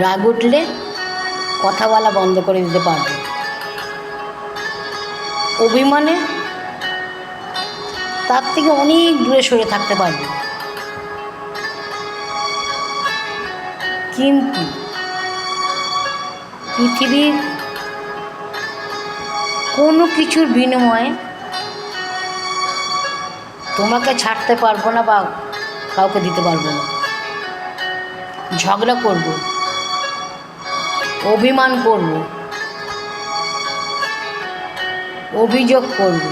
রাগ উঠলে কথা বলা বন্ধ করে দিতে পারবে। অভিমানে তার থেকে অনেক দূরে সরে থাকতে পারবে। কিন্তু পৃথিবীর কোনো কিছুর বিনিময়ে তোমাকে ছাড়তে পারবো না বা কাউকে দিতে পারবো না। ঝগড়া করব, অভিমান করব, অভিযোগ করব,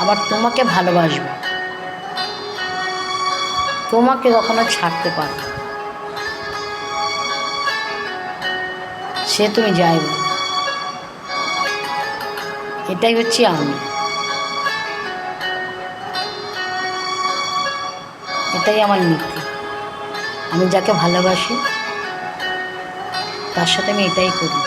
আবার তোমাকে ভালোবাসবো, তোমাকে কখনো ছাড়তে পারবো। সে তুমি যাই বলো, এটাই হচ্ছে আমি, এটাই আমার নীতি। আমি যাকে ভালোবাসি তার সাথে আমি এটাই করি।